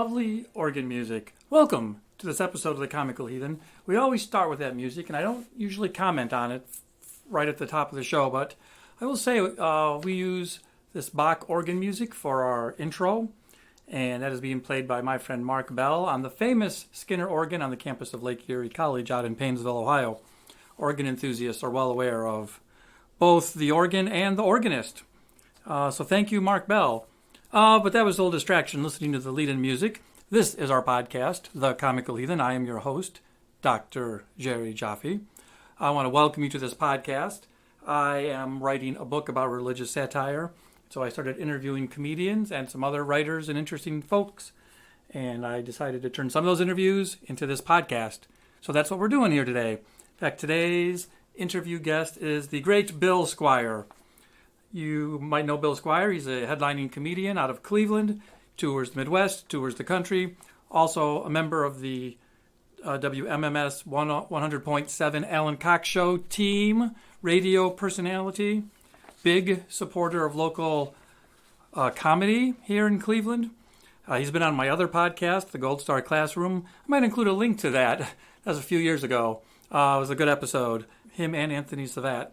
lovely organ music. Welcome to this episode of the Comical Heathen. We always start with that music, and I don't usually comment on it right at the top of the show, but I will say we use this Bach organ music for our intro, and that is being played by my friend Mark Bell on the famous Skinner organ on the campus of Lake Erie College out in Paynesville, Ohio. Organ enthusiasts are well aware of both the organ and the organist. So thank you, Mark Bell. But that was a little distraction listening to the lead-in music. This is our podcast, The Comical Heathen. I am your host, Dr. Jerry Jaffe. I want to welcome you to this podcast. I am writing a book about religious satire, so I started interviewing comedians and some other writers and interesting folks, and I decided to turn some of those interviews into this podcast. So that's what we're doing here today. In fact, today's interview guest is the great Bill Squire. You might know Bill Squire. He's a headlining comedian out of Cleveland, tours the Midwest, tours the country, also a member of the WMMS 100.7 Alan Cox Show team, radio personality, big supporter of local comedy here in Cleveland. He's been on my other podcast, The Gold Star Classroom. I might include a link to that. That was a few years ago. It was a good episode. Him and Anthony Savat.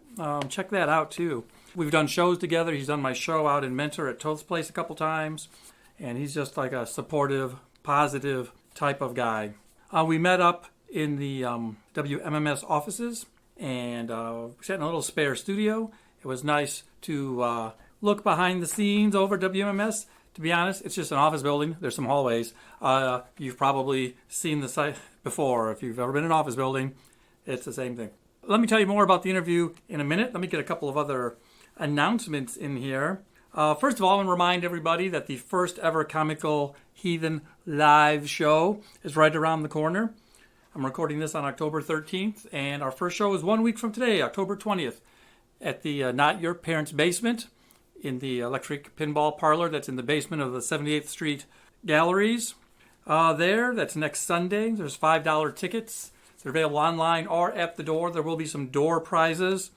Check that out, too. We've done shows together. He's done my show out in Mentor at Toth's Place a couple times. And he's just like a supportive, positive type of guy. We met up in the WMMS offices and we sat in a little spare studio. It was nice to look behind the scenes over WMMS. To be honest, it's just an office building. There's some hallways. You've probably seen the site before. If you've ever been in an office building, it's the same thing. Let me tell you more about the interview in a minute. Let me get a couple of other announcements in here. First of all, I want to remind everybody that the first ever Comical Heathen live show is right around the corner. I'm recording this on October 13th, and our first show is 1 week from today, October 20th, at the Not Your Parents' Basement in the electric pinball parlor that's in the basement of the 78th Street Galleries. That's next Sunday. There's $5 tickets. They're available online or at the door. There will be some door prizes.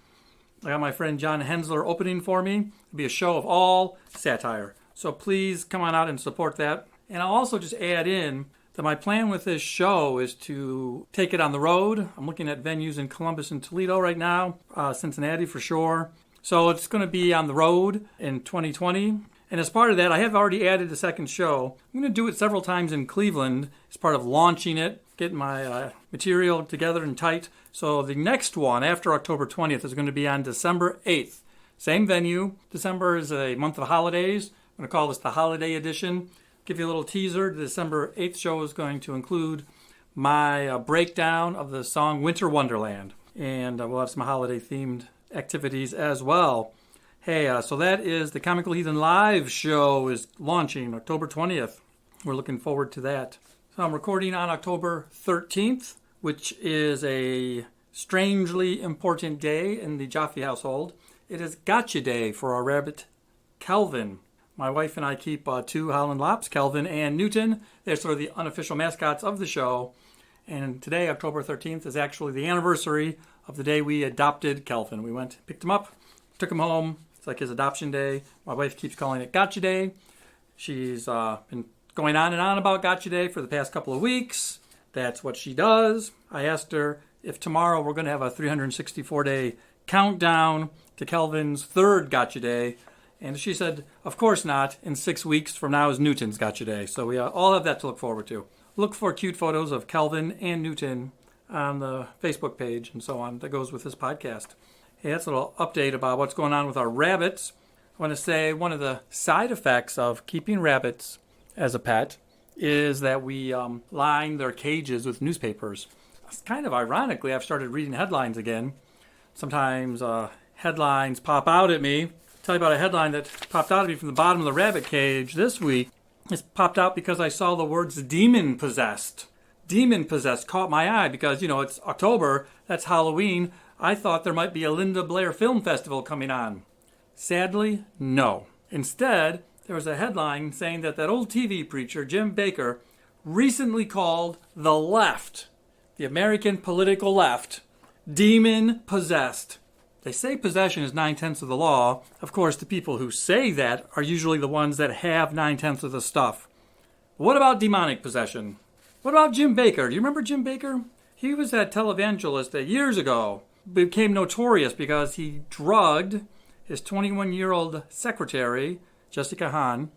I got my friend John Hensler opening for me. It'll be a show of all satire. So please come on out and support that. And I'll also just add in that my plan with this show is to take it on the road. I'm looking at venues in Columbus and Toledo right now, Cincinnati for sure. So it's going to be on the road in 2020. And as part of that, I have already added a second show. I'm going to do it several times in Cleveland as part of launching it, getting my material together and tight. So the next one after October 20th is going to be on December 8th. Same venue. December is a month of holidays. I'm going to call this the holiday edition. Give you a little teaser. The December 8th show is going to include my breakdown of the song Winter Wonderland. And we'll have some holiday-themed activities as well. Hey, so that is the Comical Heathen live show is launching October 20th. We're looking forward to that. So I'm recording on October 13th, which is a strangely important day in the Jaffe household. It is Gotcha Day for our rabbit, Kelvin. My wife and I keep two Holland Lops, Kelvin and Newton. They're sort of the unofficial mascots of the show. And today, October 13th, is actually the anniversary of the day we adopted Kelvin. We went, picked him up, took him home. It's like his adoption day. My wife keeps calling it Gotcha Day. She's been going on and on about Gotcha Day for the past couple of weeks. That's what she does. I asked her if tomorrow we're going to have a 364-day countdown to Kelvin's third Gotcha Day. And she said, of course not. In 6 weeks from now is Newton's Gotcha Day. So we all have that to look forward to. Look for cute photos of Kelvin and Newton on the Facebook page and so on that goes with this podcast. Hey, that's a little update about what's going on with our rabbits. I want to say one of the side effects of keeping rabbits as a pet is that we line their cages with newspapers. It's kind of ironically, I've started reading headlines again. Sometimes headlines pop out at me. I'll tell you about a headline that popped out at me from the bottom of the rabbit cage this week. It's popped out because I saw the words demon possessed. Demon possessed caught my eye because, it's October, that's Halloween. I thought there might be a Linda Blair Film Festival coming on. Sadly, no. Instead, there was a headline saying that old TV preacher, Jim Bakker, recently called the left, the American political left, demon-possessed. They say possession is 9/10 of the law. Of course, the people who say that are usually the ones that have 9/10 of the stuff. What about demonic possession? What about Jim Bakker? Do you remember Jim Bakker? He was that televangelist that years ago became notorious because he drugged his 21-year-old secretary, Jessica Hahn,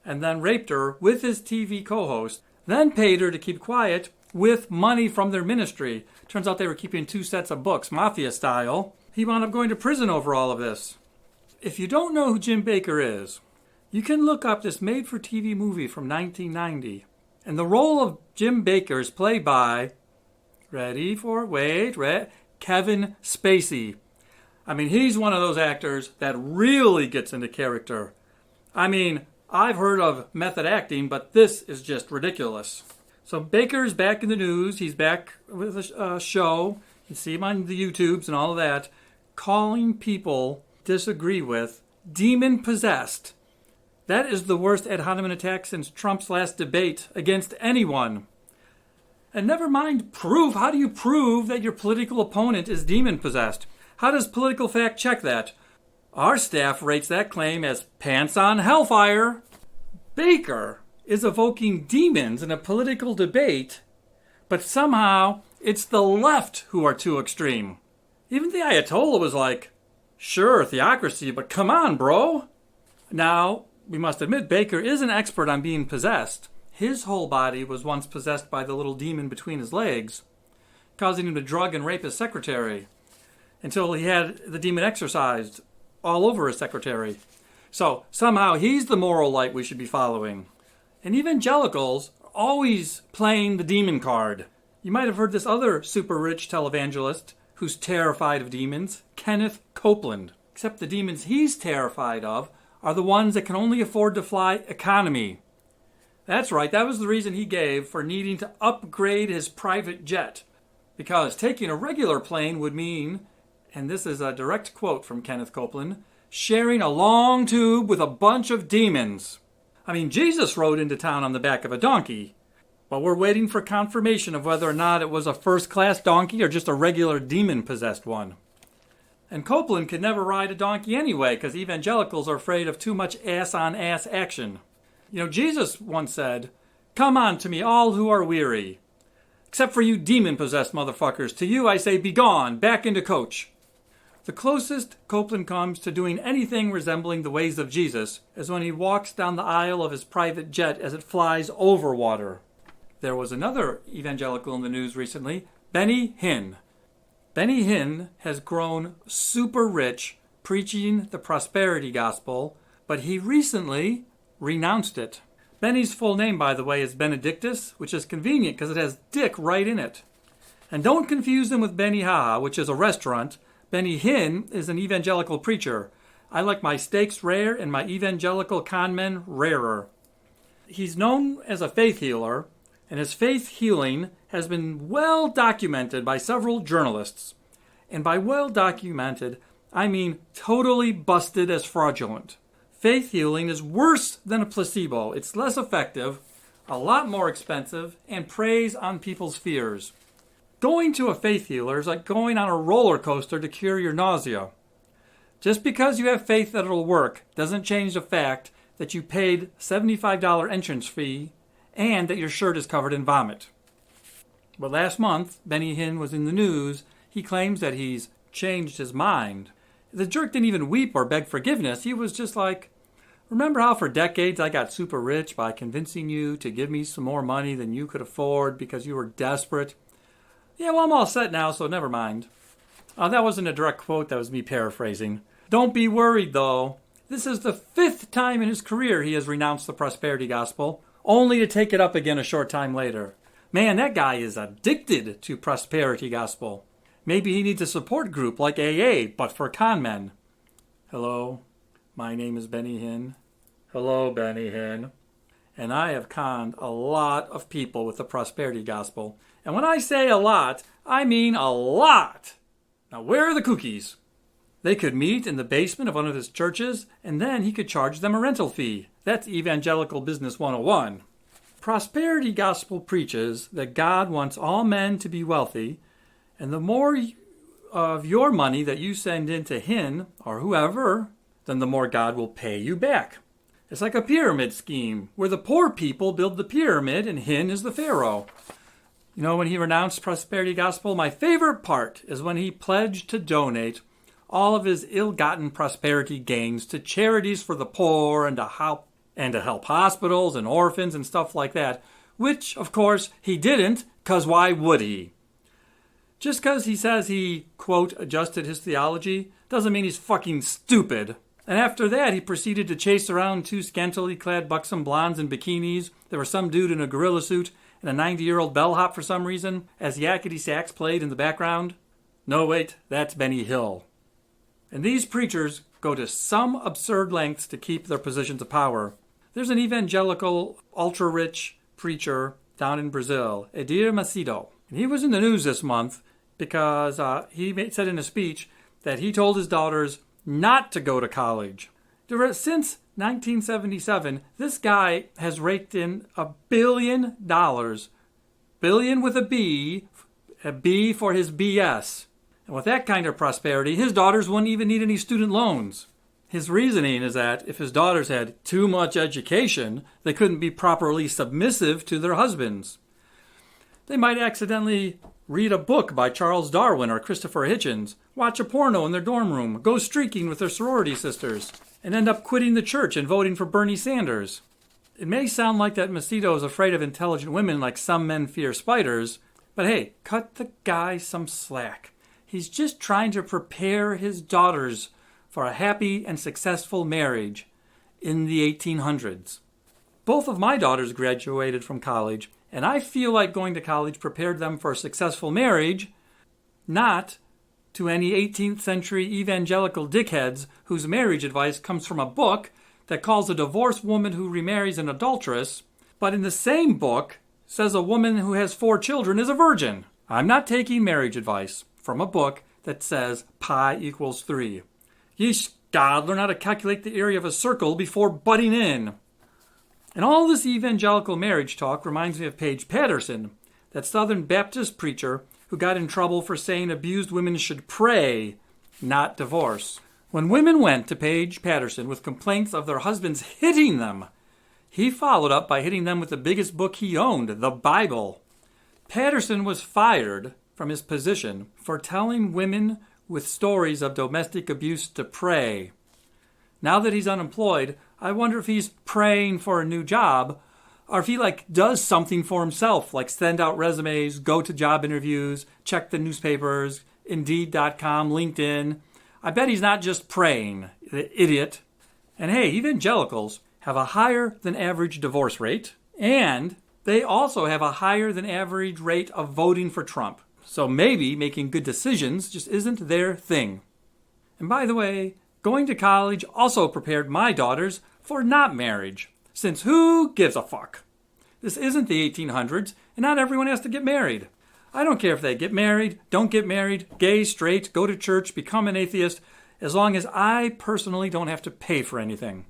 and then raped her with his TV co-host, then paid her to keep quiet with money from their ministry. Turns out they were keeping 2 sets of books, mafia style. He wound up going to prison over all of this. If you don't know who Jim Bakker is, you can look up this made-for-TV movie from 1990. And the role of Jim Bakker is played by, Kevin Spacey. I mean, he's one of those actors that really gets into character. I mean, I've heard of method acting, but this is just ridiculous. So Baker's back in the news. He's back with a show. You see him on the YouTubes and all of that, calling people disagree with demon-possessed. That is the worst ad hominem attack since Trump's last debate against anyone. And never mind proof. How do you prove that your political opponent is demon-possessed? How does Political Fact check that? Our staff rates that claim as pants on hellfire. Baker is evoking demons in a political debate, but somehow it's the left who are too extreme. Even the Ayatollah was like, sure, theocracy, but come on, bro. Now, we must admit Baker is an expert on being possessed. His whole body was once possessed by the little demon between his legs, causing him to drug and rape his secretary until he had the demon exorcised all over his secretary. So somehow he's the moral light we should be following. And evangelicals are always playing the demon card. You might have heard this other super rich televangelist who's terrified of demons, Kenneth Copeland. Except the demons he's terrified of are the ones that can only afford to fly economy. That's right, that was the reason he gave for needing to upgrade his private jet. Because taking a regular plane would mean, and this is a direct quote from Kenneth Copeland, sharing a long tube with a bunch of demons. I mean, Jesus rode into town on the back of a donkey, but we're waiting for confirmation of whether or not it was a first-class donkey or just a regular demon-possessed one. And Copeland could never ride a donkey anyway because evangelicals are afraid of too much ass-on-ass action. You know, Jesus once said, "Come on to me, all who are weary. Except for you demon-possessed motherfuckers. To you I say, be gone, back into coach." The closest Copeland comes to doing anything resembling the ways of Jesus is when he walks down the aisle of his private jet as it flies over water. There was another evangelical in the news recently, Benny Hinn. Benny Hinn has grown super rich preaching the prosperity gospel, but he recently renounced it. Benny's full name, by the way, is Benedictus, which is convenient because it has Dick right in it. And don't confuse him with Benny Haha, which is a restaurant. Benny Hinn is an evangelical preacher. I like my steaks rare and my evangelical conmen rarer. He's known as a faith healer, and his faith healing has been well documented by several journalists. And by well documented, I mean totally busted as fraudulent. Faith healing is worse than a placebo. It's less effective, a lot more expensive, and preys on people's fears. Going to a faith healer is like going on a roller coaster to cure your nausea. Just because you have faith that it'll work doesn't change the fact that you paid $75 entrance fee and that your shirt is covered in vomit. But last month, Benny Hinn was in the news. He claims that he's changed his mind. The jerk didn't even weep or beg forgiveness. He was just like, remember how for decades I got super rich by convincing you to give me some more money than you could afford because you were desperate? Yeah, well, I'm all set now, so never mind. That wasn't a direct quote. That was me paraphrasing. Don't be worried, though. This is the 5th time in his career he has renounced the prosperity gospel, only to take it up again a short time later. Man, that guy is addicted to prosperity gospel. Maybe he needs a support group like AA, but for con men. Hello, my name is Benny Hinn. Hello, Benny Hinn. And I have conned a lot of people with the prosperity gospel. And when I say a lot, I mean a lot. Now, where are the cookies? They could meet in the basement of one of his churches, and then he could charge them a rental fee. That's Evangelical Business 101. Prosperity gospel preaches that God wants all men to be wealthy, and the more of your money that you send in to him or whoever, then the more God will pay you back. It's like a pyramid scheme, where the poor people build the pyramid and Hin is the pharaoh. You know, when he renounced prosperity gospel, my favorite part is when he pledged to donate all of his ill-gotten prosperity gains to charities for the poor and to help hospitals and orphans and stuff like that, which, of course, he didn't, because why would he? Just because he says he, quote, adjusted his theology, doesn't mean he's fucking stupid. And after that, he proceeded to chase around two scantily clad buxom blondes in bikinis. There was some dude in a gorilla suit and a 90-year-old bellhop for some reason, as yakety sax played in the background. No, wait, that's Benny Hill. And these preachers go to some absurd lengths to keep their positions of power. There's an evangelical, ultra-rich preacher down in Brazil, Edir Macedo. And he was in the news this month because he said in a speech that he told his daughters not to go to college. Since 1977, this guy has raked in $1 billion, billion with a B for his BS. And with that kind of prosperity, his daughters wouldn't even need any student loans. His reasoning is that if his daughters had too much education, they couldn't be properly submissive to their husbands. They might accidentally read a book by Charles Darwin or Christopher Hitchens, watch a porno in their dorm room, go streaking with their sorority sisters, and end up quitting the church and voting for Bernie Sanders. It may sound like that Macedo is afraid of intelligent women like some men fear spiders, but hey, cut the guy some slack. He's just trying to prepare his daughters for a happy and successful marriage in the 1800s. Both of my daughters graduated from college, and I feel like going to college prepared them for a successful marriage, not to any 18th century evangelical dickheads whose marriage advice comes from a book that calls a divorced woman who remarries an adulteress, but in the same book says a woman who has 4 children is a virgin. I'm not taking marriage advice from a book that says pi equals 3. Yeesh, God, learn how to calculate the area of a circle before butting in. And all this evangelical marriage talk reminds me of Paige Patterson, that Southern Baptist preacher who got in trouble for saying abused women should pray, not divorce. When women went to Paige Patterson with complaints of their husbands hitting them, he followed up by hitting them with the biggest book he owned, the Bible. Patterson was fired from his position for telling women with stories of domestic abuse to pray. Now that he's unemployed, I wonder if he's praying for a new job, or if he does something for himself, like send out resumes, go to job interviews, check the newspapers, Indeed.com, LinkedIn. I bet he's not just praying, the idiot. And hey, evangelicals have a higher than average divorce rate, and they also have a higher than average rate of voting for Trump. So maybe making good decisions just isn't their thing. And by the way, going to college also prepared my daughters for not marriage, since who gives a fuck? This isn't the 1800s, and not everyone has to get married. I don't care if they get married, don't get married, gay, straight, go to church, become an atheist, as long as I personally don't have to pay for anything.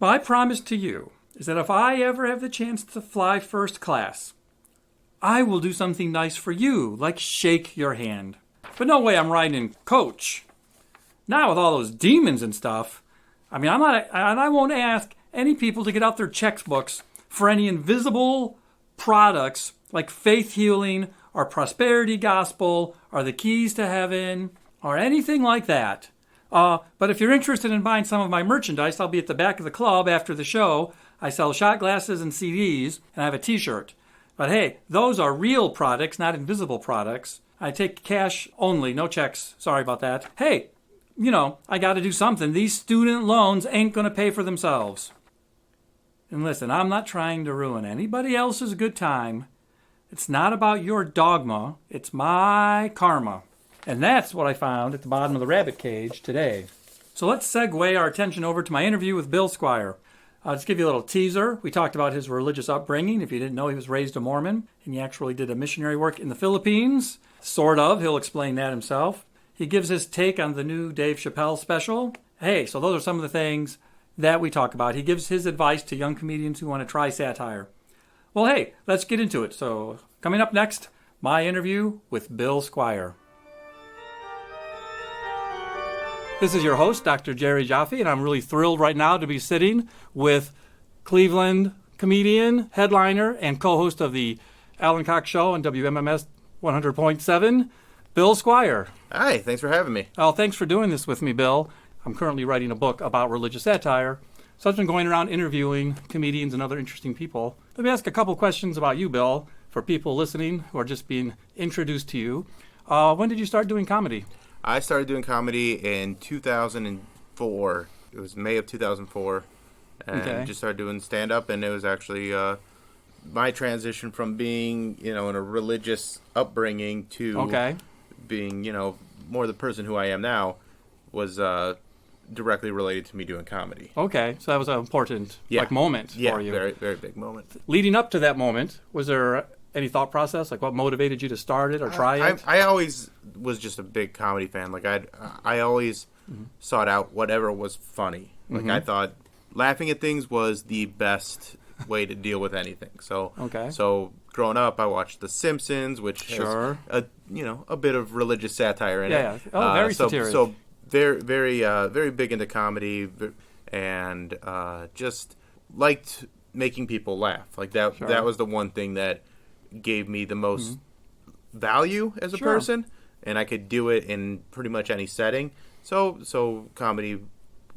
My promise to you is that if I ever have the chance to fly first class, I will do something nice for you, like shake your hand. But no way I'm riding in coach. Not with all those demons and stuff. I mean, I won't ask any people to get out their checkbooks for any invisible products like faith healing or prosperity gospel or the keys to heaven or anything like that. But if you're interested in buying some of my merchandise, I'll be at the back of the club after the show. I sell shot glasses and CDs, and I have a t-shirt. But hey, those are real products, not invisible products. I take cash only, no checks. Sorry about that. Hey, I got to do something. These student loans ain't going to pay for themselves. And listen, I'm not trying to ruin anybody else's good time. It's not about your dogma. It's my karma. And that's what I found at the bottom of the rabbit cage today. So let's segue our attention over to my interview with Bill Squire. I'll just give you a little teaser. We talked about his religious upbringing. If you didn't know, he was raised a Mormon, and he actually did a missionary work in the Philippines. Sort of. He'll explain that himself. He gives his take on the new Dave Chappelle special. Hey, so those are some of the things that we talk about. He gives his advice to young comedians who want to try satire. Well, hey, let's get into it. So coming up next, my interview with Bill Squire. This is your host, Dr. Jerry Jaffe, and I'm really thrilled right now to be sitting with Cleveland comedian, headliner, and co-host of the Alan Cox Show on WMMS 100.7, Bill Squire. Hi, thanks for having me. Oh, thanks for doing this with me, Bill. I'm currently writing a book about religious satire, so I've been going around interviewing comedians and other interesting people. Let me ask a couple questions about you, Bill, for people listening who are just being introduced to you. When did you start doing comedy? I started doing comedy in 2004. It was May of 2004. And just started doing stand-up, and it was actually my transition from being, in a religious upbringing to being, more the person who I am now was directly related to me doing comedy. Okay, so that was an important moment for you. Yeah, very, very big moment. Leading up to that moment, was there any thought process? Like, what motivated you to start it or try it? I always was just a big comedy fan. Like, I always sought out whatever was funny. Like, I thought laughing at things was the best way to deal with anything. So growing up, I watched The Simpsons, which has a bit of religious satire in it. Yeah. Oh, very satiric. So very, very, very big into comedy, and just liked making people laugh. Like that. That was the one thing that gave me the most value as a person, and I could do it in pretty much any setting. So comedy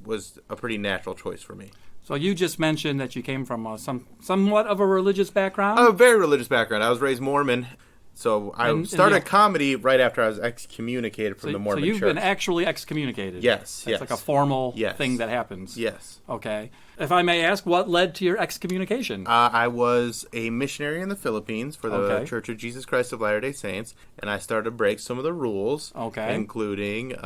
was a pretty natural choice for me. So you just mentioned that you came from somewhat of a religious background? A very religious background. I was raised Mormon, so I started comedy right after I was excommunicated from the Mormon church. So you've been actually excommunicated? Yes. It's like a formal thing that happens? Yes. Okay. If I may ask, what led to your excommunication? I was a missionary in the Philippines for the Church of Jesus Christ of Latter-day Saints, and I started to break some of the rules, including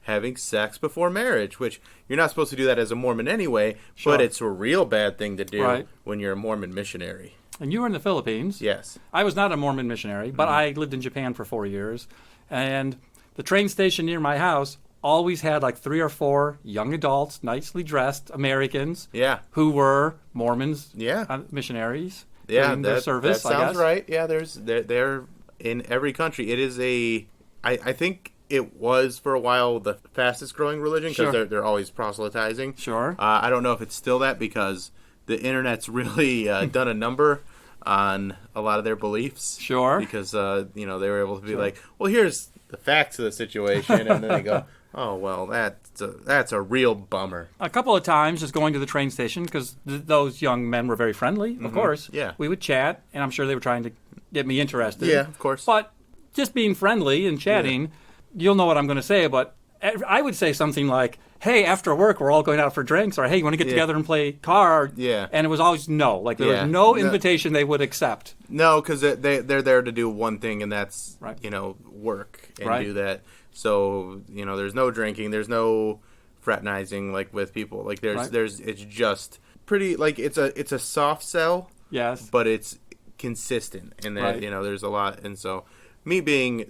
having sex before marriage, which you're not supposed to do that as a Mormon anyway, but it's a real bad thing to do when you're a Mormon missionary. And you were in the Philippines. Yes. I was not a Mormon missionary, but I lived in Japan for 4 years. And the train station near my house always had like 3 or 4 young adults, nicely dressed Americans who were Mormons, missionaries doing their service, that sounds I guess. Right. Yeah, they're in every country. It is I think it was for a while the fastest growing religion because they're always proselytizing. Sure. I don't know if it's still that because the internet's really done a number on a lot of their beliefs. Sure. Because they were able to be like, well, here's the facts of the situation, and then they go, oh well, that's a real bummer. A couple of times just going to the train station because those young men were very friendly. Of course. Yeah. We would chat, and I'm sure they were trying to get me interested. Yeah, of course. But just being friendly and chatting. You'll know what I'm going to say, but I would say something like, hey, after work, we're all going out for drinks, or hey, you want to get together and play card? Yeah. And it was always no. Like, there was no invitation they would accept. No, because they're there to do one thing, and that's, work and do that. So, there's no drinking, there's no fraternizing, like, with people. Like, it's just pretty, like, it's a soft sell. Yes. But it's consistent in that, there's a lot, and so me being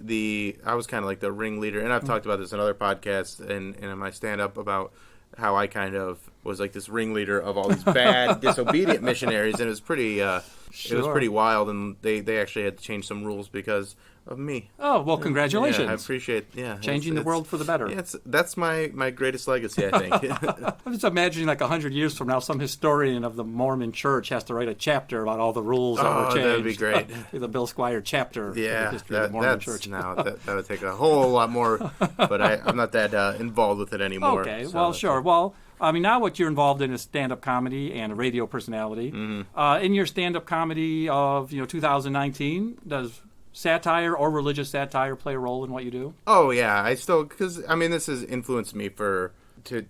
I was kind of like the ringleader, and I've talked about this in other podcasts and in my stand-up about how I kind of was like this ringleader of all these bad, disobedient missionaries, and it was pretty wild, and they actually had to change some rules because of me. Oh, well, congratulations. Yeah, I appreciate changing the world for the better. Yeah, that's my greatest legacy, I think. I'm just imagining like 100 years from now, some historian of the Mormon church has to write a chapter about all the rules that were changed. That'd be great. The Bill Squire chapter of the history of the Mormon church. That would take a whole lot more, but I'm not that involved with it anymore. Okay, well, sure. Well, I mean, now what you're involved in is stand-up comedy and a radio personality. In your stand-up comedy of 2019, does satire or religious satire play a role in what you do? Oh yeah, I still because this has influenced me to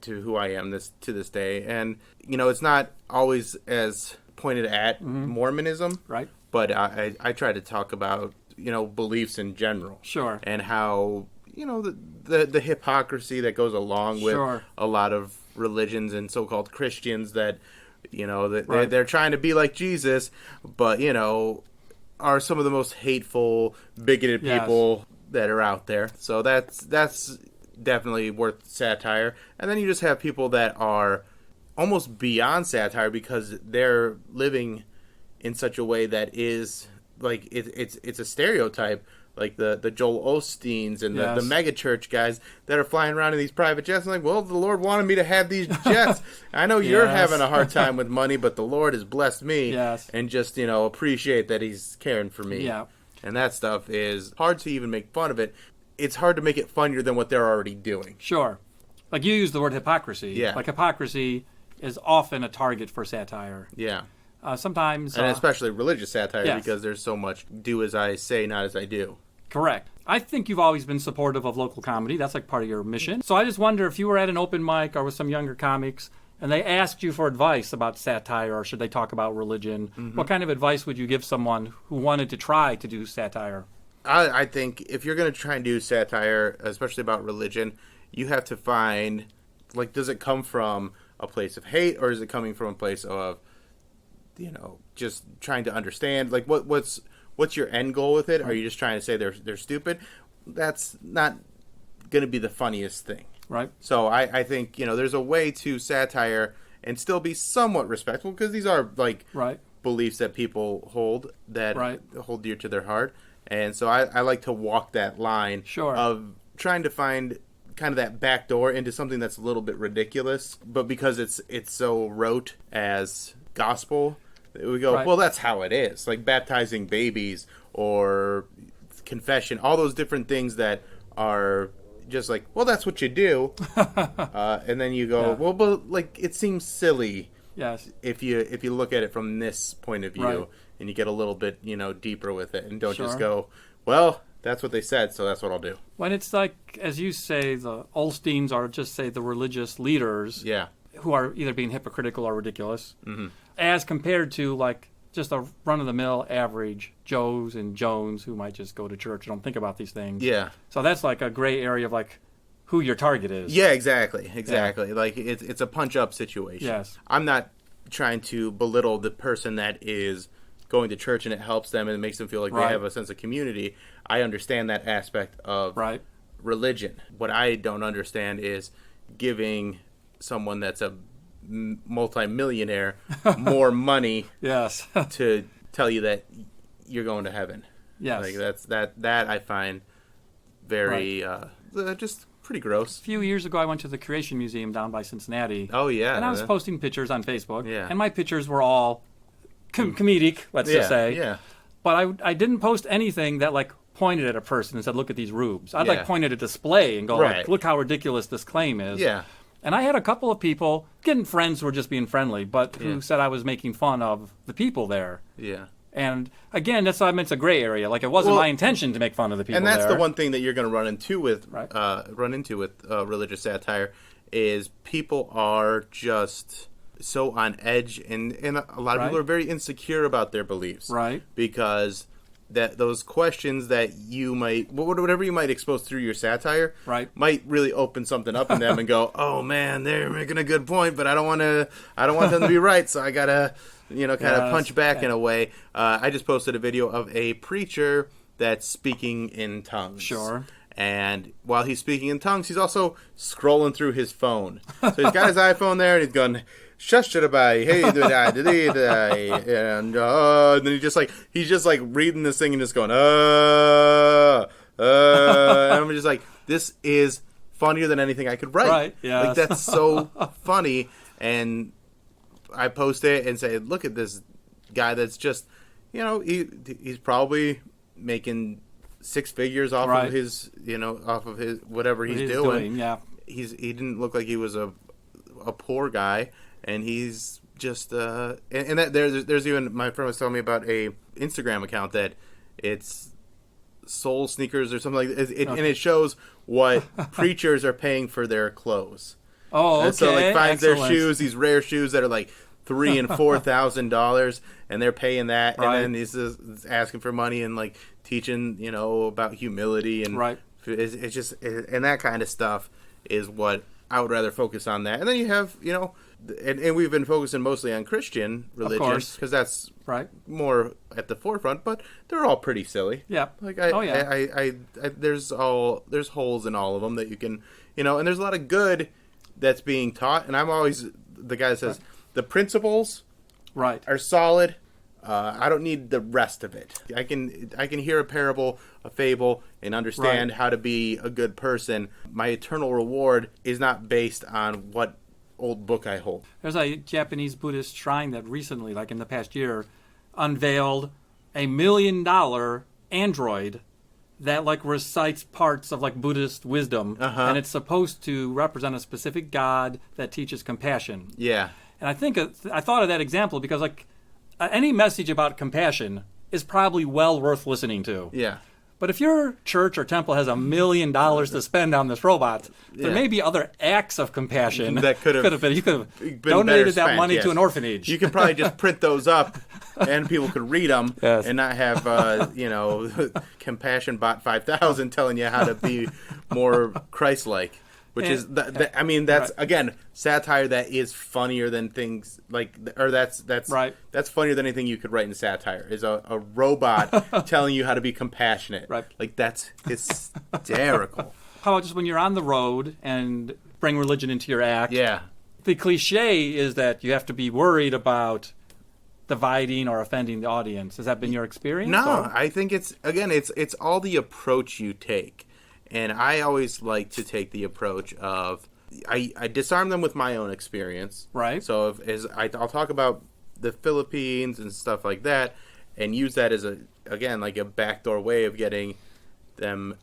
who I am to this day, and it's not always as pointed at Mormonism, right? But I try to talk about beliefs in general, sure, and how the hypocrisy that goes along with a lot of religions and so-called Christians that they're trying to be like Jesus, but are some of the most hateful, bigoted people that are out there. So that's definitely worth satire. And then you just have people that are almost beyond satire because they're living in such a way that is like it's a stereotype like the Joel Osteens and Yes. the mega church guys that are flying around in these private jets. I'm like, well, the Lord wanted me to have these jets. I know you're Yes. having a hard time with money, but the Lord has blessed me. Yes. And just, appreciate that he's caring for me. Yeah. And that stuff is hard to even make fun of it. It's hard to make it funnier than what they're already doing. Sure. Like you use the word hypocrisy. Yeah. Like hypocrisy is often a target for satire. Yeah. Sometimes... And especially religious satire, yes. because there's so much do as I say, not as I do. Correct. I think you've always been supportive of local comedy. That's like part of your mission. So I just wonder if you were at an open mic or with some younger comics and they asked you for advice about satire or should they talk about religion, what kind of advice would you give someone who wanted to try to do satire? I think if you're going to try and do satire, especially about religion, you have to find, like, does it come from a place of hate or is it coming from a place of, just trying to understand? Like, what's your end goal with it? Right. Are you just trying to say they're stupid? That's not going to be the funniest thing. Right. So I think, there's a way to satire and still be somewhat respectful because these are, like, beliefs that people hold that hold dear to their heart. And so I like to walk that line of trying to find kind of that back door into something that's a little bit ridiculous, but because it's so rote as gospel, we go, well, that's how it is. Like baptizing babies or confession, all those different things that are just like, well, that's what you do. And then you go, well, but like it seems silly. Yes. If you look at it from this point of view and you get a little bit, deeper with it and don't just go, well, that's what they said, so that's what I'll do. When it's like, as you say, the Olsteins are just say the religious leaders who are either being hypocritical or ridiculous, as compared to like just a run-of-the-mill average Joes and Jones who might just go to church and don't think about these things. Yeah. So that's like a gray area of like who your target is. Yeah, exactly. Yeah. Like it's a punch-up situation. Yes. I'm not trying to belittle the person that is going to church and it helps them and it makes them feel like they have a sense of community. I understand that aspect of religion. What I don't understand is giving someone that's a multi-millionaire more money to tell you that you're going to heaven. Yes. Like that I find very just pretty gross. A few years ago I went to the Creation Museum down by Cincinnati. Oh yeah. And I was posting pictures on Facebook. Yeah. And my pictures were all comedic, let's just say. Yeah. But I didn't post anything that like pointed at a person and said, look at these rubes. I'd like point at a display and go, like, look how ridiculous this claim is. Yeah. And I had a couple of people, getting friends who were just being friendly, but who said I was making fun of the people there. Yeah. And again, that's why I meant it's a gray area. Like it wasn't my intention to make fun of the people there. And that's the one thing that you're going to run into with religious satire is people are just so on edge, and a lot of people are very insecure about their beliefs. Right. Because that those questions that you might, whatever you might expose through your satire, might really open something up in them and go, oh man, they're making a good point, but I don't want them to be right, so I gotta, kind of punch back in a way. I just posted a video of a preacher that's speaking in tongues. Sure. And while he's speaking in tongues, he's also scrolling through his phone. So he's got his iPhone there, and he's going, shush-da-da-bye, hey, and then he's just like reading this thing and just going, and I'm just like, this is funnier than anything I could write. Right, yeah. Like, that's so funny. And I post it and say, look at this guy that's just, he's probably making six figures off of his, whatever he's doing. Yeah. He didn't look like he was a poor guy, and he's just and that there's even, my friend was telling me about a Instagram account that it's Soul Sneakers or something like that, and it shows what preachers are paying for their clothes. Oh, okay. And so like finds their shoes, these rare shoes that are like $3,000 and $4,000, and they're paying that, and then he's asking for money and like teaching, about humility and it's just, and that kind of stuff is what I would rather focus on that. And then you have, and we've been focusing mostly on Christian religion because that's more at the forefront, but they're all pretty silly. Yeah. Like there's holes in all of them that you can, and there's a lot of good that's being taught. And I'm always the guy that says the principles are solid. I don't need the rest of it. I can hear a parable, a fable, and understand how to be a good person. My eternal reward is not based on what old book I hold. There's a Japanese Buddhist shrine that recently, like in the past year, unveiled a $1 million android that like recites parts of like Buddhist wisdom, and it's supposed to represent a specific God that teaches compassion. Yeah. And I thought of that example because like any message about compassion is probably well worth listening to. Yeah. But if your church or temple has $1 million to spend on this robot, there may be other acts of compassion that could have been. You could have donated that money to an orphanage. You could probably just print those up, and people could read them, and not have Compassion Bot 5000 telling you how to be more Christ-like. Which is, that's again satire that is funnier than things that's funnier than anything you could write in satire. Is a robot telling you how to be compassionate. Right. Like that's hysterical. How about just when you're on the road and bring religion into your act? Yeah. The cliche is that you have to be worried about dividing or offending the audience. Has that been your experience? No, I think it's all the approach you take. And I always like to take the approach of I disarm them with my own experience. Right. So I'll talk about the Philippines and stuff like that, and use that as a backdoor way of getting them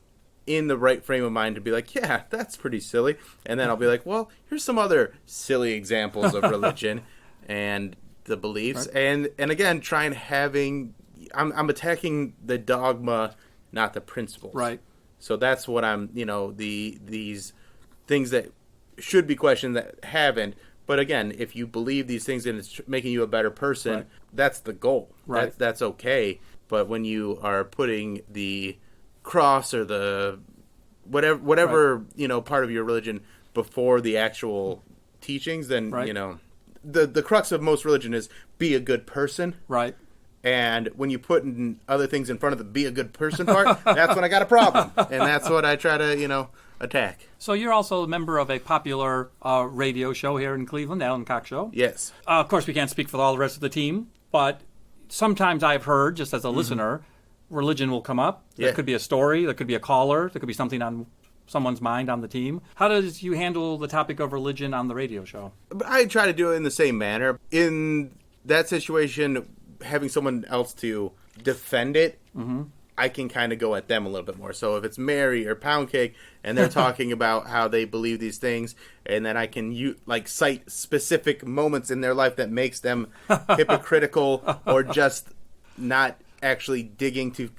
in the right frame of mind to be like, yeah, that's pretty silly. And then I'll be like, well, here's some other silly examples of religion and the beliefs, and again, I'm attacking the dogma, not the principles. Right. So that's what I'm, these things that should be questioned that haven't. But again, if you believe these things and it's making you a better person, that's the goal. Right. That's okay. But when you are putting the cross or the whatever part of your religion before the actual teachings, then the crux of most religion is be a good person. Right. And when you put in other things in front of the be a good person part, that's when I got a problem. And that's what I try to, attack. So you're also a member of a popular radio show here in Cleveland, Alan Cox Show. Yes. Of course, we can't speak for all the rest of the team, but sometimes I've heard, just as a listener, religion will come up. There could be a story, there could be a caller, there could be something on someone's mind on the team. How does you handle the topic of religion on the radio show? I try to do it in the same manner. In that situation, having someone else to defend it, I can kind of go at them a little bit more. So if it's Mary or Pound Cake and they're talking about how they believe these things, and then I can cite specific moments in their life that makes them hypocritical or just not actually digging to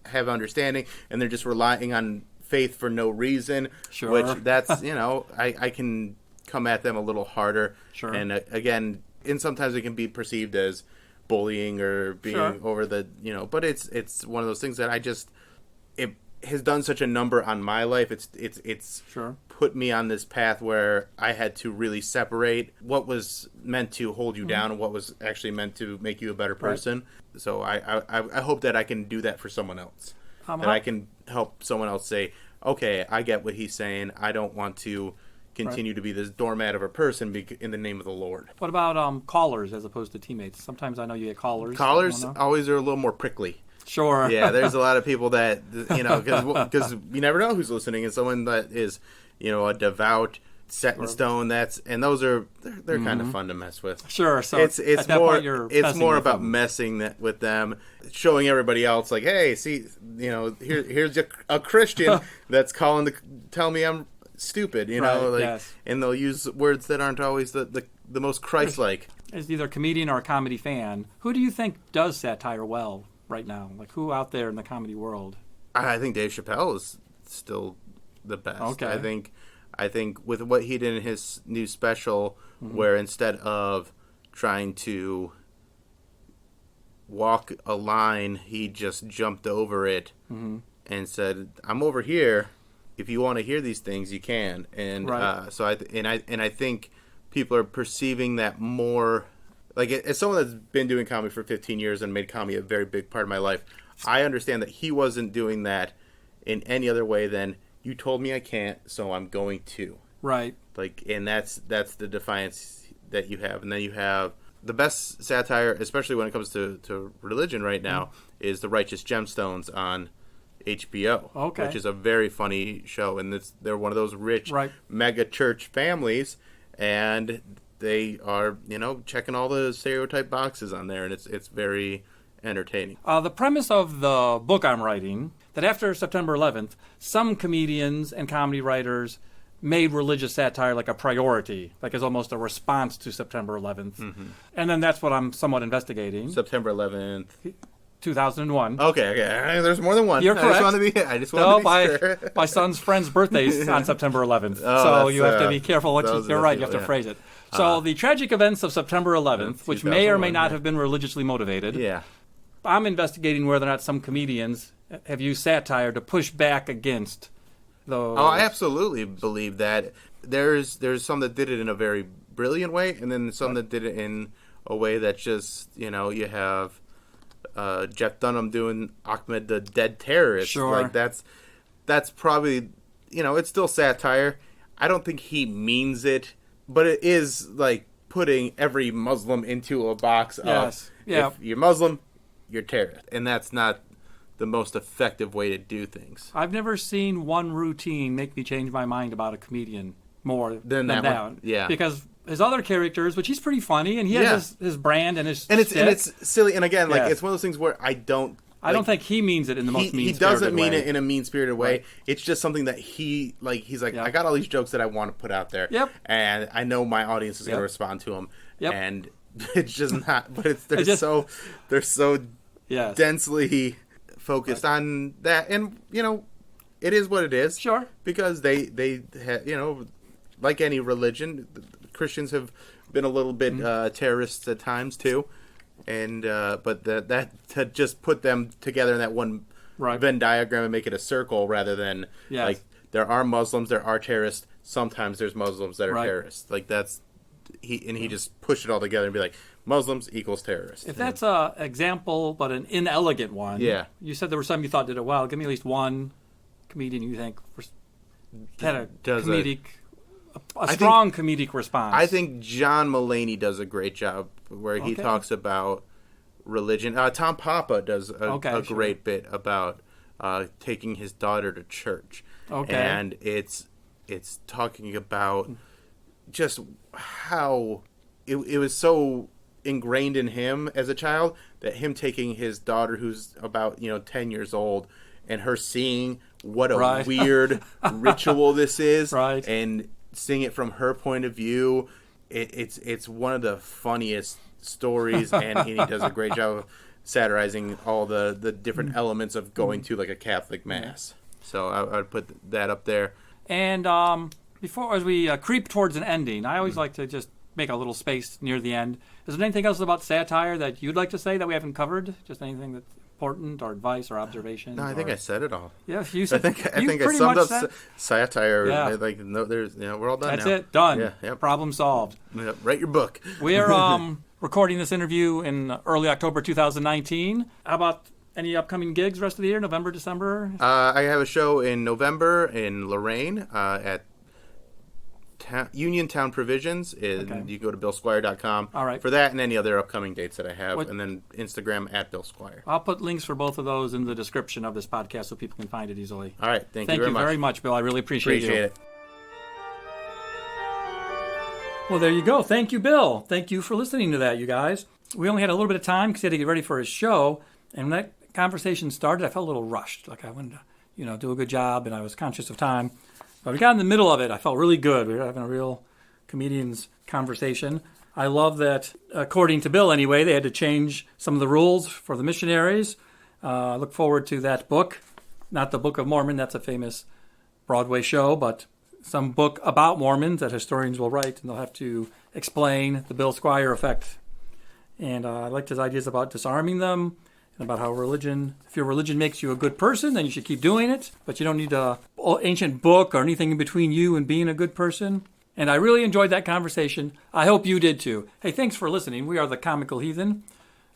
have understanding, and they're just relying on faith for no reason. Sure. Which that's I can come at them a little harder. Sure. And again. And sometimes it can be perceived as bullying or being over the, but it's one of those things that it has done such a number on my life. It's put me on this path where I had to really separate what was meant to hold you down and what was actually meant to make you a better person. Right. So I hope that I can do that for someone else. That I can help someone else say, okay, I get what he's saying. I don't want to continue to be this doormat of a person in the name of the Lord. What about callers as opposed to teammates? Sometimes I know you get callers. Callers always are a little more prickly. Sure. Yeah, there's a lot of people that, because you never know who's listening, and someone that is, a devout, set in stone, and those are, they're kind of fun to mess with. Sure. So it's more about messing with them, showing everybody else, like, hey, see, here's a Christian that's calling to tell me I'm stupid, and they'll use words that aren't always the most Christ-like. As either a comedian or a comedy fan, who do you think does satire well right now? Like, who out there in the comedy world? I think Dave Chappelle is still the best. Okay. I think with what he did in his new special, where instead of trying to walk a line, he just jumped over it and said, "I'm over here. If you want to hear these things, you can." And I think people are perceiving that more. Like, as someone that's been doing comedy for 15 years and made comedy a very big part of my life, I understand that he wasn't doing that in any other way than, you told me I can't, so I'm going to. Right. Like, and that's the defiance that you have. And then you have the best satire, especially when it comes to religion right now, is The Righteous Gemstones on HBO, which is a very funny show. And they're one of those rich mega church families, and they are, checking all the stereotype boxes on there, and it's very entertaining. The premise of the book I'm writing, that after September 11th, some comedians and comedy writers made religious satire like a priority, like as almost a response to September 11th. Mm-hmm. And then that's what I'm somewhat investigating. September 11th. 2001. Okay. There's more than one. You're correct. I just want to be sure. My son's friend's birthday's on September 11th. So you have to be careful what you're right, you have to phrase it. So the tragic events of September 11th, which may or may not have been religiously motivated. Yeah. I'm investigating whether or not some comedians have used satire to push back against those. Oh, I absolutely believe that. There's some that did it in a very brilliant way, and then some that did it in a way that just, you have Jeff Dunham doing Ahmed the Dead Terrorist. Sure. Like, that's probably, it's still satire. I don't think he means it, but it is like putting every Muslim into a box of, if you're Muslim, you're terrorist. And that's not the most effective way to do things. I've never seen one routine make me change my mind about a comedian more than that one. Yeah. Because his other characters, which he's pretty funny, and he has his brand and his it's silly. And again, it's one of those things where I don't think he means it in the most mean-spirited way. He doesn't mean it in a mean-spirited way. Right. It's just something that he's like, I got all these jokes that I want to put out there. Yep. And I know my audience is going to respond to them. Yep. And it's just not, but they're so densely focused on that. And, it is what it is. Sure. Because they like any religion, Christians have been a little bit terrorists at times too. And but that to just put them together in that one Venn diagram and make it a circle rather than like there are Muslims, there are terrorists. Sometimes there's Muslims that are terrorists. Like he just pushed it all together and be like Muslims equals terrorists. If that's a example, but an inelegant one. Yeah. You said there were some you thought did it well. Give me at least one comedian you think had a comedic. A strong comedic response. I think John Mulaney does a great job where he talks about religion. Tom Papa does a great bit about taking his daughter to church. Okay. And it's talking about just how it was so ingrained in him as a child that him taking his daughter who's about 10 years old and her seeing what a weird ritual this is and seeing it from her point of view, it's one of the funniest stories, and he does a great job of satirizing all the different elements of going to like a Catholic mass. So I would put that up there. And before, as we creep towards an ending, I always like to just make a little space near the end. Is there anything else about satire that you'd like to say that we haven't covered? Just anything that's important, or advice, or observation? No, I think I said it all. Yeah, you said. I think I summed up satire. Yeah. Like there's we're all done. That's now. it. Done. Yeah. Yep. Problem solved. Yep. Write your book. We're recording this interview in early October 2019. How about any upcoming gigs rest of the year? November, December? I have a show in November in Lorraine at Uniontown Provisions. You can go to BillSquire.com for that and any other upcoming dates that I have. And then Instagram at Bill Squire. I'll put links for both of those in the description of this podcast so people can find it easily. All right. Thank you very much, Bill. I really appreciate it. Well, there you go. Thank you, Bill. Thank you for listening to that, you guys. We only had a little bit of time because he had to get ready for his show. And when that conversation started, I felt a little rushed. Like I wanted to, do a good job, and I was conscious of time. But we got in the middle of it. I felt really good. We were having a real comedian's conversation. I love that, according to Bill anyway, they had to change some of the rules for the missionaries. I look forward to that book. Not the Book of Mormon. That's a famous Broadway show, but some book about Mormons that historians will write, and they'll have to explain the Bill Squire effect. And I liked his ideas about disarming them, and about how if your religion makes you a good person, then you should keep doing it, but you don't need an ancient book or anything in between you and being a good person. And I really enjoyed that conversation. I hope you did too. Hey, thanks for listening. We are the Comical Heathen.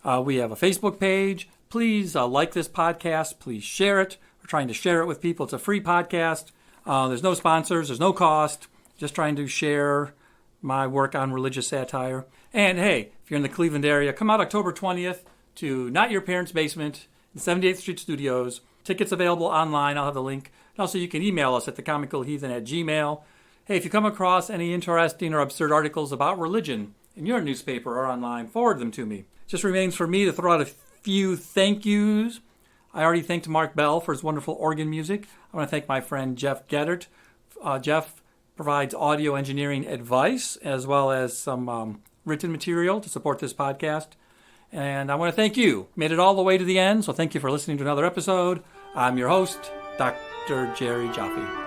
We have a Facebook page. Please like this podcast. Please share it. We're trying to share it with people. It's a free podcast. There's no sponsors. There's no cost. Just trying to share my work on religious satire. And hey, if you're in the Cleveland area, come out October 20th to Not Your Parents' Basement in 78th Street Studios. Tickets available online. I'll have the link. And also, you can email us at thecomicalheathen@gmail.com. Hey, if you come across any interesting or absurd articles about religion in your newspaper or online, forward them to me. Just remains for me to throw out a few thank yous. I already thanked Mark Bell for his wonderful organ music. I want to thank my friend Jeff Geddert. Jeff provides audio engineering advice as well as some written material to support this podcast. And I want to thank you. Made it all the way to the end, so thank you for listening to another episode. I'm your host, Dr. Jerry Jaffe.